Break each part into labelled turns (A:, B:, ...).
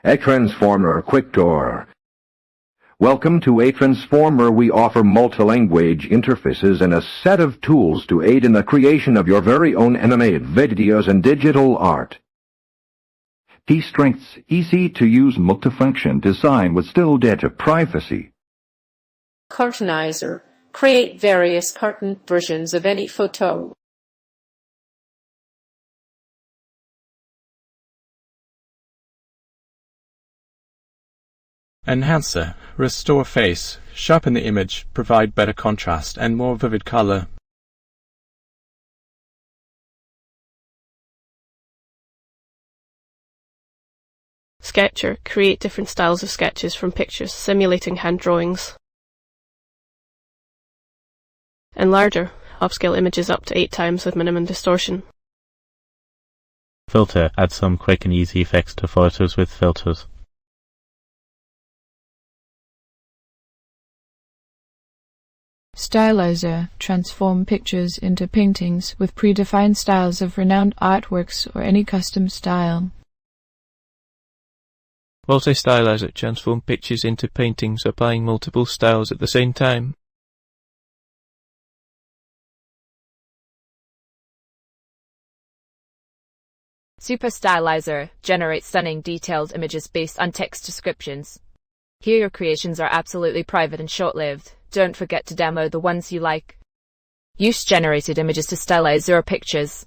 A: aiTransformer Quick Door. Welcome to aiTransformer. We offer multi-language interfaces and a set of tools to aid in the creation of your very own animated videos and digital art.
B: Key strengths: easy-to-use multifunction design with still data privacy.
C: Cartoonizer. Create various cartoon versions of any photo.
D: Enhancer. Restore face. Sharpen the image. Provide better contrast and more vivid color.
E: Sketcher. Create different styles of sketches from pictures, simulating hand drawings. Enlarger. Upscale images up to 8 times with minimum distortion.
F: Filter. Add some quick and easy effects to photos with filters.
G: Stylizer. Transform pictures into paintings with predefined styles of renowned artworks or any custom style.
H: Multi-stylizer. Transform pictures into paintings, applying multiple styles at the same time.
I: Super Stylizer. Generate stunning, detailed images based on text descriptions. Here your creations are absolutely private and short-lived. Don't forget to demo the ones you like. Use generated images to stylize your pictures.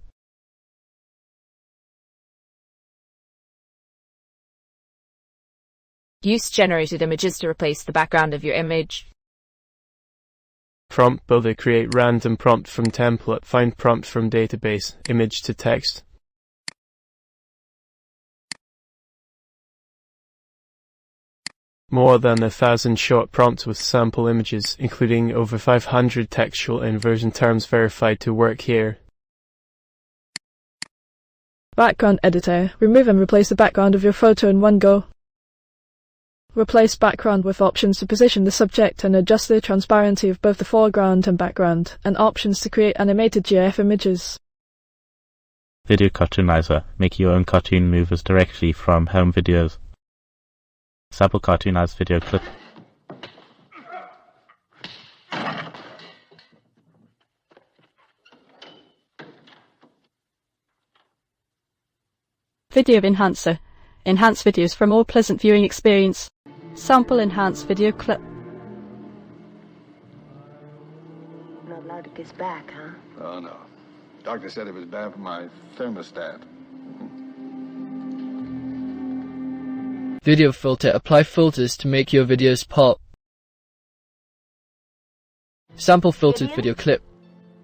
I: Use generated images to replace the background of your image.
H: Prompt Builder. Create random prompt from template. Find prompt from database. Image to text. More than 1,000 short prompts with sample images, including over 500 textual and version terms verified to work here.
J: Background editor. Remove and replace the background of your photo in one go. Replace background with options to position the subject and adjust the transparency of both the foreground and background, and options to create animated GIF images.
F: Video Cartoonizer. Make your own cartoon movers directly from home videos. Sample cartoonized video clip.
J: Video Enhancer. Enhance videos for more pleasant viewing experience. Sample enhanced video clip.
K: Not allowed to kiss back, huh?
L: Oh, no. Doctor said it was bad for my thermostat.
M: Video filter. Apply filters to make your videos pop. Sample filtered video clip.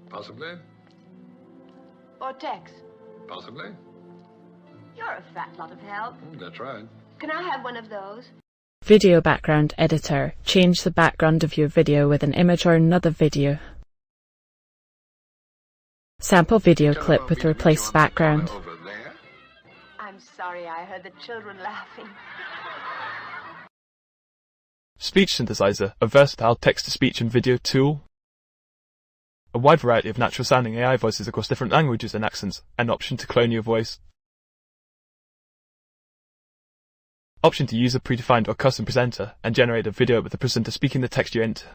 L: Possibly.
K: Or text.
L: Possibly.
K: You're a fat lot of help.
L: That's right.
K: Can I have one of those?
I: Video Background Editor. Change the background of your video with an image or another video. Sample video clip with replace background.
K: I'm sorry, I heard the children laughing.
H: Speech Synthesizer. A versatile text-to-speech and video tool. A wide variety of natural-sounding AI voices across different languages and accents. An option to clone your voice. Option to use a predefined or custom presenter and generate a video with the presenter speaking the text you enter.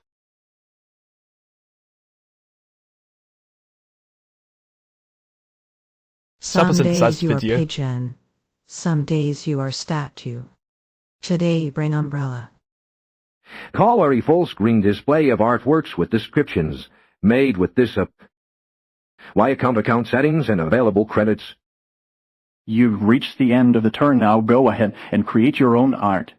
N: Some days
H: synthesized
N: you
H: video.
N: are pigeon, some days you are statue. Today bring umbrella.
A: Call a full-screen display of artworks with descriptions made with this app. Why account settings and available credits.
B: You've reached the end of the turn now. Go ahead and create your own art.